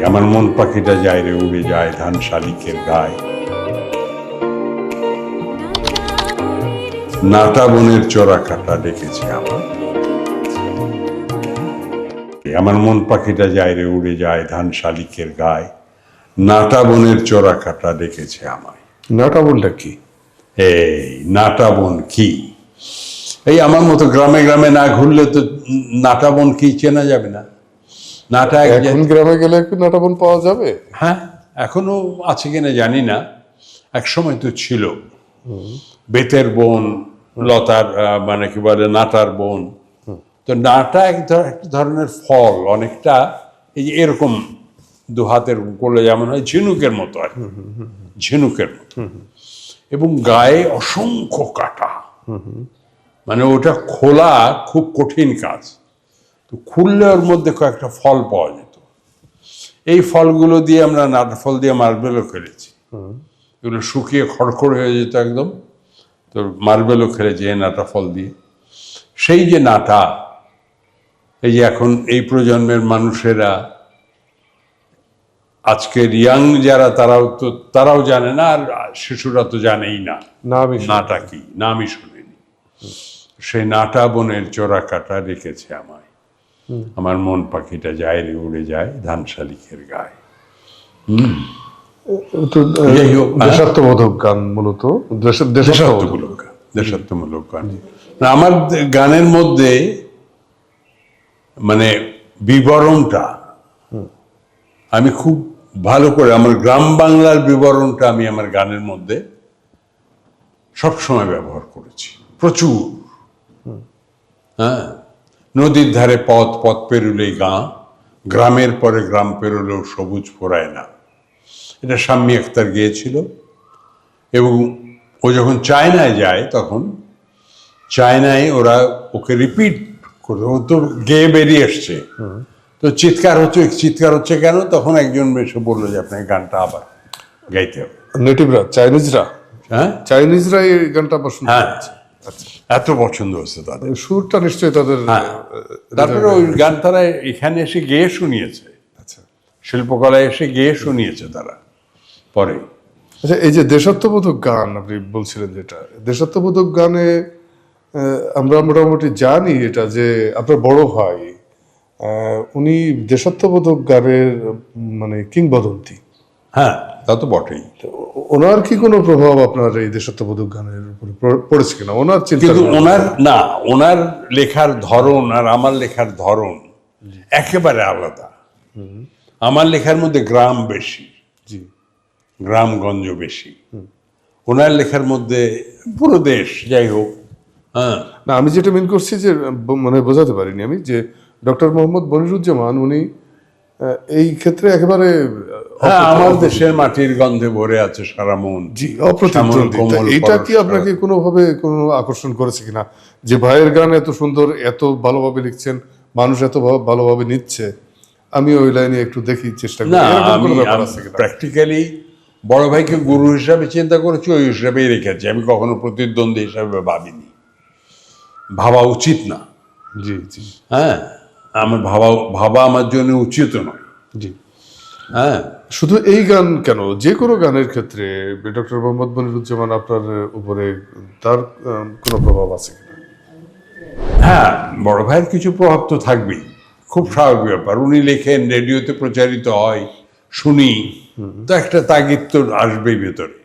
আমার মন পাখিটা যায় রে উড়ে যায় ধান শালিকের গায়ে, নাটা বনের চোরা কাটা ডেকেছে আমার। আমার মন পাখিটা যায় রে উড়ে যায় ধান শালিকের গায়ে, নাটা বনের চোরা কাটা ডেকেছে আমায়। নাটা বনটা কি? এই নাটা বন কি? এই আমার মতো গ্রামে গ্রামে না ঘুরলে তো নাটা বন কি চেনা যাবে না। নাটা এখন গ্রামে গেলে কি নাটা বন পাওয়া যাবে? হ্যাঁ, এখনো আছে কিনা জানি না, এক সময় তো ছিল। বেতের বন, লতার মানে কি বলে নাটার বন। তো নাটা এক ধরনের ফল, অনেকটা এই যে এরকম দু হাতের করলে যেমন হয় ঝিনুকের মতো আর কি, ঝিনুকের মতো, এবং গায়ে অসংখ্য কাটা। মানে ওটা খোলা খুব কঠিন কাজ। তো খুললে ওর মধ্যে কয়েকটা ফল পাওয়া যেত। এই ফলগুলো দিয়ে আমরা নাটা ফল দিয়ে মার্বেলও খেলেছি। এগুলো শুকিয়ে খড়খড় হয়ে যেত একদম, তো মার্বেলও খেলেছি এই নাটা ফল দিয়ে। সেই যে নাটা, এই যে এখন এই প্রজন্মের মানুষেরা, আজকের ইয়াং যারা, তারাও জানে না, আর শিশুরা তো জানেই না নাটা কি, নামই শুনেনি। সেই নাটা বনের চোরা কাটা রেখেছে আমায়, আমার মন পাখিটা যায় রে উড়ে যায় ধান শালিকের গায়ে। দেশাত্মবোধক গান, মূলত দেশাত্মমূলক গান, দেশাত্মমূলক গান। আমার গানের মধ্যে মানে বিবরণটা আমি খুব ভালো করে, আমার গ্রাম বাংলার বিবরণটা আমি আমার গানের মধ্যে সবসময় ব্যবহার করেছি, প্রচুর। হ্যাঁ, নদীর ধারে পথ, পথ পেরুলেই গাঁ, গ্রামের পরে গ্রাম পেরুলেও সবুজ ফোরায় না। এটা শাম্মী আখতার গেয়েছিল। এবং ও যখন চায়নায় যায়, তখন চায়নায় ওরা ওকে রিপিট করে, ও তো গেয়ে বেরিয়ে এসছে, তো চিৎকার হচ্ছে কেন? তখন একজন এসে বললো যে আপনাকে গানটা আবার গাইতে হবে। নেটিভরা, চাইনিজরা, হ্যাঁ, চাইনিজরা এই গানটা পছন্দ করেছে। এত পছন্দ হচ্ছে তাদের, সুরটা নিশ্চয়ই তাদের। তারপরে ওই গান তারা এখানে এসে গেয়ে শুনিয়েছে, শিল্পকলায় এসে গেয়ে শুনিয়েছে তারা পরে। আচ্ছা, এই যে দেশাত্মবোধক গান আপনি বলছিলেন, যেটা দেশাত্মবোধক গানে আমরা মোটামুটি জানি এটা, যে আপনার বড় ভাই উনি দেশাত্মবোধক গানের মানে কিংবদন্তি। হ্যাঁ, তা তো বটেই। ওনার কি কোনো প্রভাব আপনার এই দেশাত্মবোধক গানের উপরে পড়েছে কিনা? ওনার চিন্তা, কিন্তু ওনার লেখার ধরন আর আমার লেখার ধরন একেবারে আলাদা। আমার লেখার মধ্যে গ্রাম বেশি, গ্রামগঞ্জ বেশি। ওনার লেখার মধ্যে পুরো দেশ, যাই হোক। হ্যাঁ, না, আমি যেটা মিন করছি, যে মানে বোঝাতে পারিনি আমি, যে ডক্টর মোহাম্মদ মনিরুজ্জামান উনি এই ক্ষেত্রে একেবারে আমার দেশের মাটির গন্ধে ভরে আছে সারা মন। জি, অপ্রতিদ্বন্দ্বী। এটা কি আপনাকে কোনোভাবে কোনো আকর্ষণ করেছে কিনা, যে ভাইয়ের গান এত সুন্দর, এত ভালোভাবে লিখছেন, মানুষ এত ভালোভাবে নিচ্ছে, আমি ওই লাইনে একটু দেখি, চেষ্টা করি? না, আমি প্র্যাকটিক্যালি বড় ভাইকে গুরু হিসাবে চিন্তা করেছি, ওই হিসাবেই রেখেছি। আমি কখনো প্রতিদ্বন্দ্বী হিসাবে ভাবিনি, ভাবা উচিত না। জি জি, হ্যাঁ, আমার ভাবা আমার জন্য উচিত নয়। জি, হ্যাঁ, শুধু এই গান কেন, যে কোনো গানের ক্ষেত্রে ডক্টর মোহাম্মদ মনিরুজ্জামান আপনার উপরে তার কোনো প্রভাব আছে কিনা? হ্যাঁ, বড় ভাইয়ের কিছু প্রভাব তো থাকবেই, খুব স্বাভাবিক ব্যাপার। উনি লেখেন, রেডিওতে প্রচারিত হয়, শুনি, তো একটা তাগিদ তো আসবেই ভেতরে।